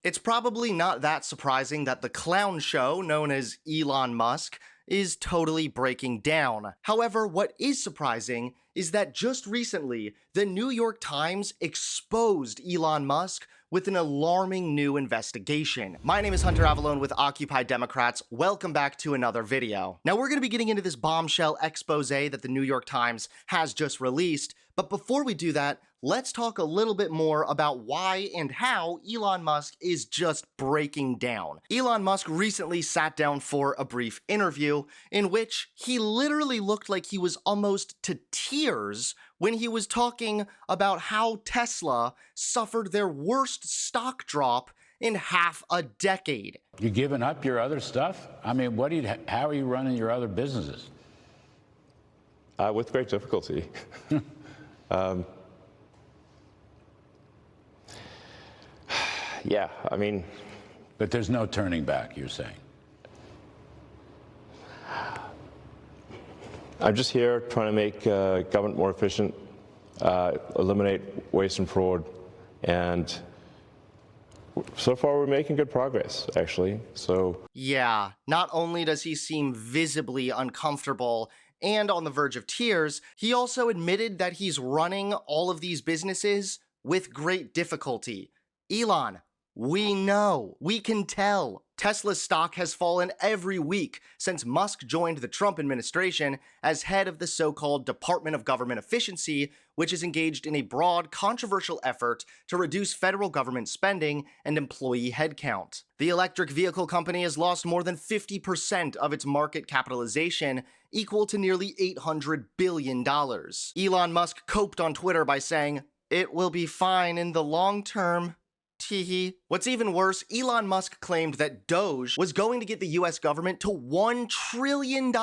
It's probably not that surprising that the clown show known as Elon Musk is totally breaking down. However, what is surprising is that just recently, the New York Times exposed Elon Musk with an alarming new investigation. My name is Hunter Avalone with Occupy Democrats. Welcome back to another video. Now, we're going to be getting into this bombshell expose that the New York Times has just released, but before we do that, let's talk a little bit more about why and how Elon Musk is just breaking down. Elon Musk recently sat down for a brief interview in which he literally looked like he was almost to tears when he was talking about how Tesla suffered their worst stock drop in half a decade. You giving up your other stuff? I mean, how are you running your other businesses? With great difficulty. Yeah, I mean... But there's no turning back, you're saying? I'm just here trying to make government more efficient, eliminate waste and fraud, and so far we're making good progress, actually. Yeah, not only does he seem visibly uncomfortable and on the verge of tears, he also admitted that he's running all of these businesses with great difficulty. Elon, we know, we can tell. Tesla's stock has fallen every week since Musk joined the Trump administration as head of the so-called Department of Government Efficiency, which is engaged in a broad, controversial effort to reduce federal government spending and employee headcount. The electric vehicle company has lost more than 50% of its market capitalization, equal to nearly $800 billion. Elon Musk coped on Twitter by saying, "It will be fine in the long term." Teehee. What's even worse, Elon Musk claimed that DOGE was going to get the US government to $1 trillion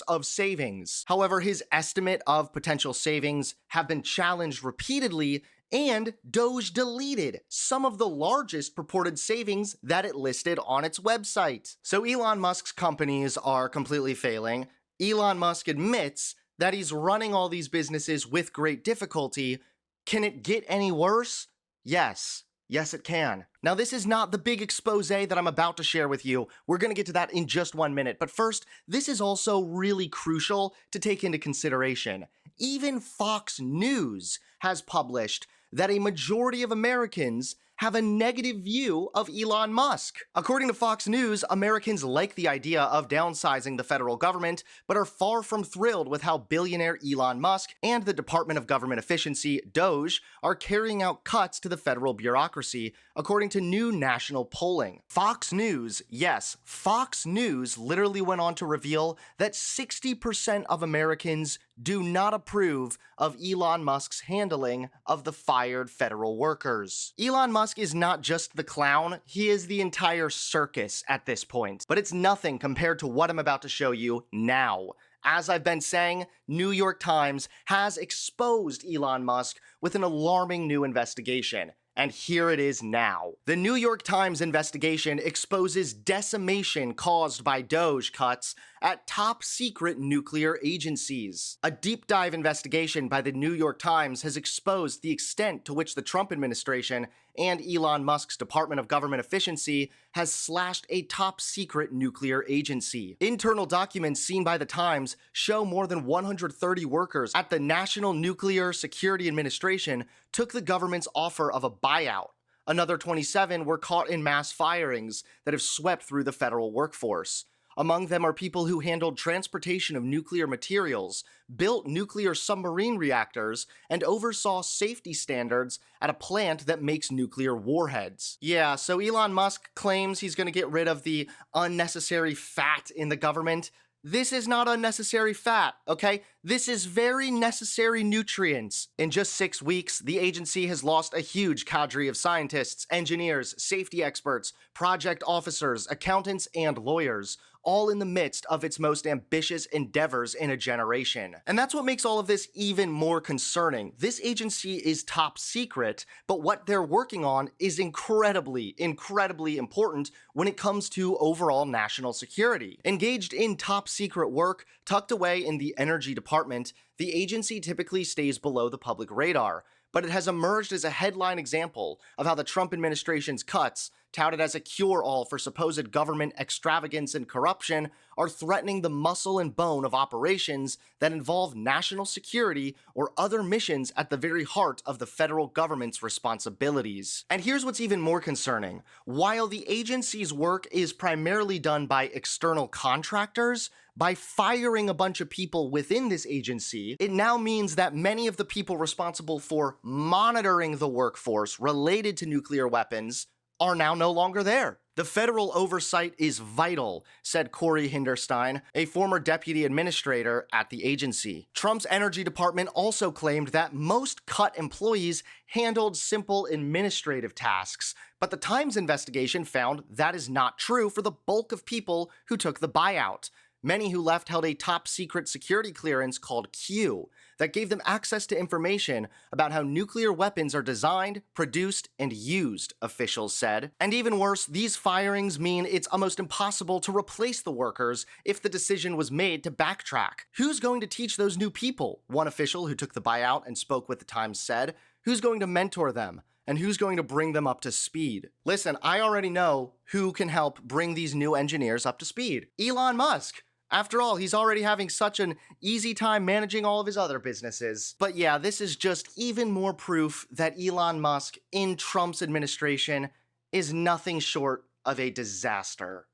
of savings. However, his estimate of potential savings have been challenged repeatedly, and DOGE deleted some of the largest purported savings that it listed on its website. So Elon Musk's companies are completely failing. Elon Musk admits that he's running all these businesses with great difficulty. Can it get any worse? Yes. Yes, it can. Now, this is not the big expose that I'm about to share with you. We're going to get to that in just 1 minute. But first, this is also really crucial to take into consideration. Even Fox News has published that a majority of Americans have a negative view of Elon Musk. According to Fox News, Americans like the idea of downsizing the federal government, but are far from thrilled with how billionaire Elon Musk and the Department of Government Efficiency, DOGE, are carrying out cuts to the federal bureaucracy, according to new national polling. Fox News, yes, Fox News literally went on to reveal that 60% of Americans do not approve of Elon Musk's handling of the fired federal workers. Elon Musk is not just the clown, he is the entire circus at this point. But it's nothing compared to what I'm about to show you now. As I've been saying, New York Times has exposed Elon Musk with an alarming new investigation. And here it is now. The New York Times investigation exposes decimation caused by DOGE cuts at top-secret nuclear agencies. A deep dive investigation by the New York Times has exposed the extent to which the Trump administration and Elon Musk's Department of Government Efficiency has slashed a top-secret nuclear agency. Internal documents seen by the Times show more than 130 workers at the National Nuclear Security Administration took the government's offer of a buyout. Another 27 were caught in mass firings that have swept through the federal workforce. Among them are people who handled transportation of nuclear materials, built nuclear submarine reactors, and oversaw safety standards at a plant that makes nuclear warheads. Yeah, so Elon Musk claims he's going to get rid of the unnecessary fat in the government. This is not unnecessary fat, okay? This is very necessary nutrients. In just 6 weeks, the agency has lost a huge cadre of scientists, engineers, safety experts, project officers, accountants, and lawyers, all in the midst of its most ambitious endeavors in a generation. And that's what makes all of this even more concerning. This agency is top secret, but what they're working on is incredibly important when it comes to overall national security. Engaged in top secret work, tucked away in the energy department, the agency typically stays below the public radar, but it has emerged as a headline example of how the Trump administration's cuts touted as a cure-all for supposed government extravagance and corruption, are threatening the muscle and bone of operations that involve national security or other missions at the very heart of the federal government's responsibilities. And here's what's even more concerning. While the agency's work is primarily done by external contractors, by firing a bunch of people within this agency, it now means that many of the people responsible for monitoring the workforce related to nuclear weapons are now no longer there. The federal oversight is vital, said Corey Hinderstein, a former deputy administrator at the agency. Trump's Energy Department also claimed that most cut employees handled simple administrative tasks, but the Times investigation found that is not true for the bulk of people who took the buyout. Many who left held a top-secret security clearance called Q that gave them access to information about how nuclear weapons are designed, produced, and used, officials said. And even worse, these firings mean it's almost impossible to replace the workers if the decision was made to backtrack. Who's going to teach those new people? One official who took the buyout and spoke with the Times said. Who's going to mentor them? And who's going to bring them up to speed? Listen, I already know who can help bring these new engineers up to speed. Elon Musk. After all, he's already having such an easy time managing all of his other businesses. But yeah, this is just even more proof that Elon Musk in Trump's administration is nothing short of a disaster.